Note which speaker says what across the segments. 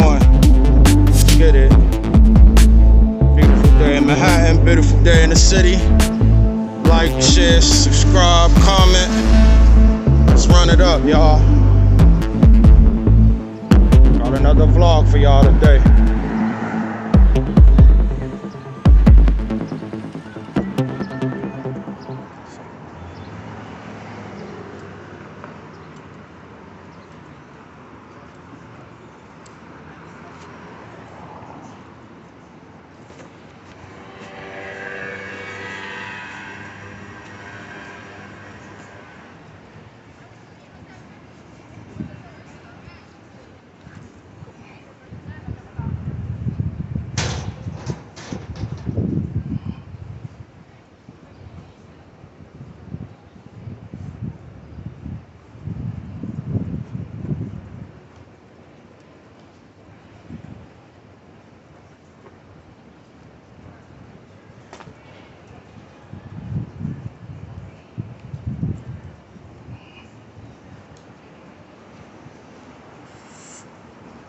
Speaker 1: one. Let's get it. Beautiful day in Manhattan, beautiful day in the city. Like, share, subscribe, comment. Let's run it up, y'all. Got another vlog for y'all today.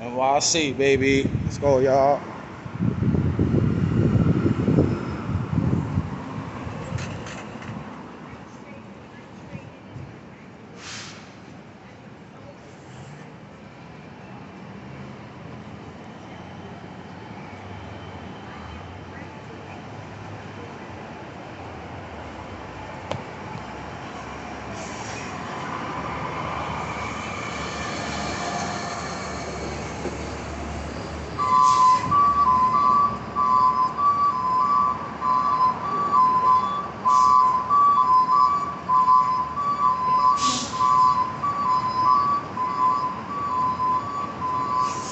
Speaker 1: NYC, baby. Let's go, y'all.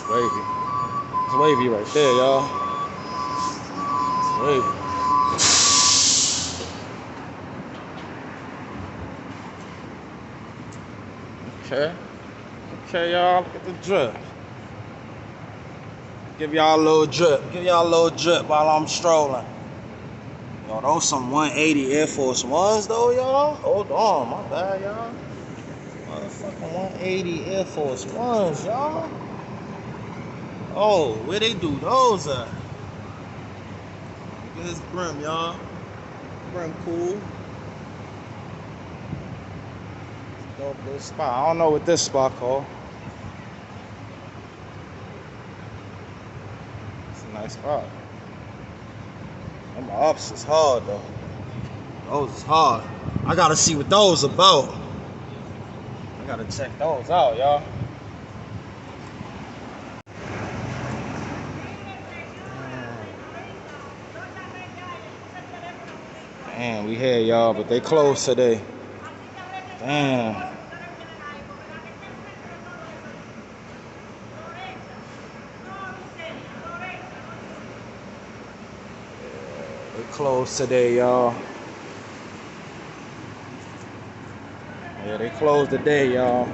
Speaker 1: Wavy. It's wavy right there, y'all. It's wavy. Okay. Okay, y'all. Look at the drip. Give y'all a little drip. Give y'all a little drip while I'm strolling. Yo, those some 180 Air Force Ones, though, y'all. Hold on. My bad, y'all. Motherfucking 180 Air Force Ones, y'all. Oh, where they do those at? Look at his brim, y'all. Brim cool. Dope little spot. I don't know what this spot called. It's a nice spot. Them ups is hard though. Those is hard. I gotta see what those about. I gotta check those out, y'all. Damn, we here, y'all, but they closed today. Damn. They closed today, y'all. Yeah, they closed today, y'all.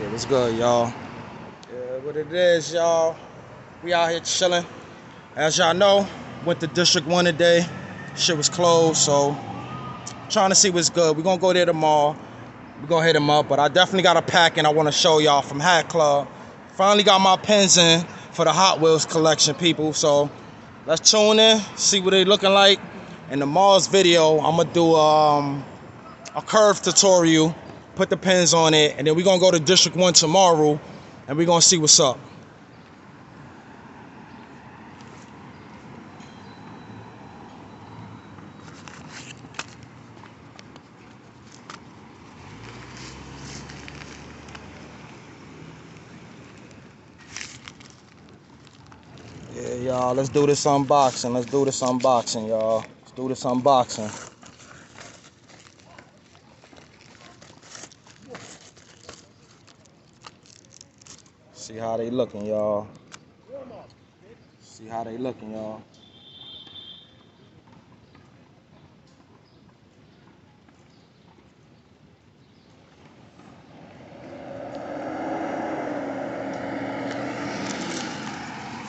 Speaker 1: Yeah, what's good, y'all? Yeah, what it is, y'all. We out here chilling. As y'all know, went to District 1 today. Shit was closed, so trying to see what's good. We're gonna go there tomorrow. We're gonna hit them up, but I definitely got a pack and I wanna show y'all from Hat Club. Finally got my pins in for the Hot Wheels collection, people. So let's tune in, see what they looking like. In tomorrow's video, I'm gonna do a curve tutorial, put the pins on it, and then we're gonna go to District 1 tomorrow and we're gonna see what's up. Yeah, y'all, let's do this unboxing. Let's do this unboxing, y'all. Let's do this unboxing. See how they looking, y'all. See how they looking, y'all.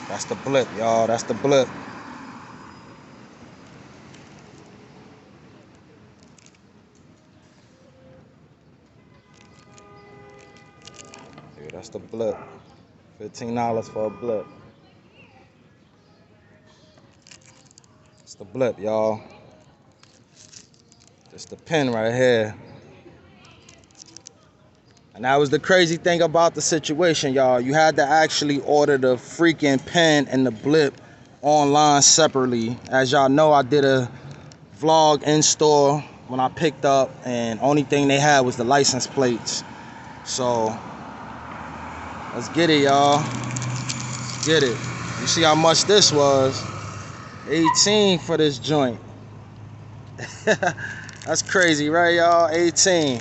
Speaker 1: That's the blip, y'all. That's the blip. That's the blip. $15 for a blip. It's the blip, y'all. It's the pen right here. And that was the crazy thing about the situation, y'all. You had to actually order the freaking pen and the blip online separately. As y'all know, I did a vlog in store when I picked up, and only thing they had was the license plates. So let's get it, y'all. Let's get it. You see how much this was? 18 for this joint. That's crazy, right, y'all? 18.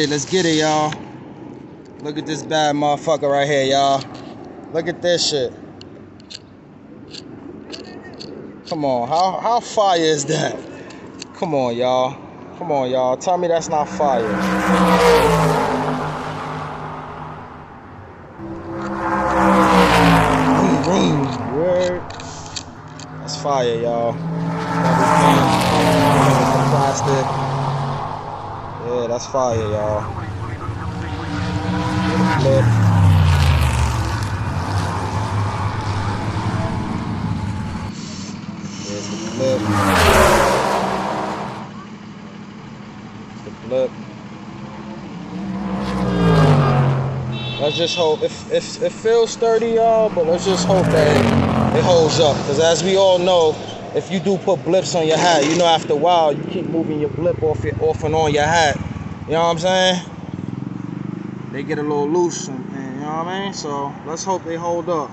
Speaker 1: Let's get it, y'all. Look at this bad motherfucker right here, y'all. Look at this shit. Come on, how fire is that? Come on, y'all. Come on, y'all. Tell me that's not fire. Word. That's fire, y'all. Plastic. Yeah, that's fire, y'all. Flip. There's the flip. It's the flip. Let's just hope it feels sturdy, y'all, but let's just hope that it holds up. Because as we all know, if you do put blips on your hat, you know after a while you keep moving your blip off and on your hat. You know what I'm saying? They get a little loose, and you know what I mean? So let's hope they hold up.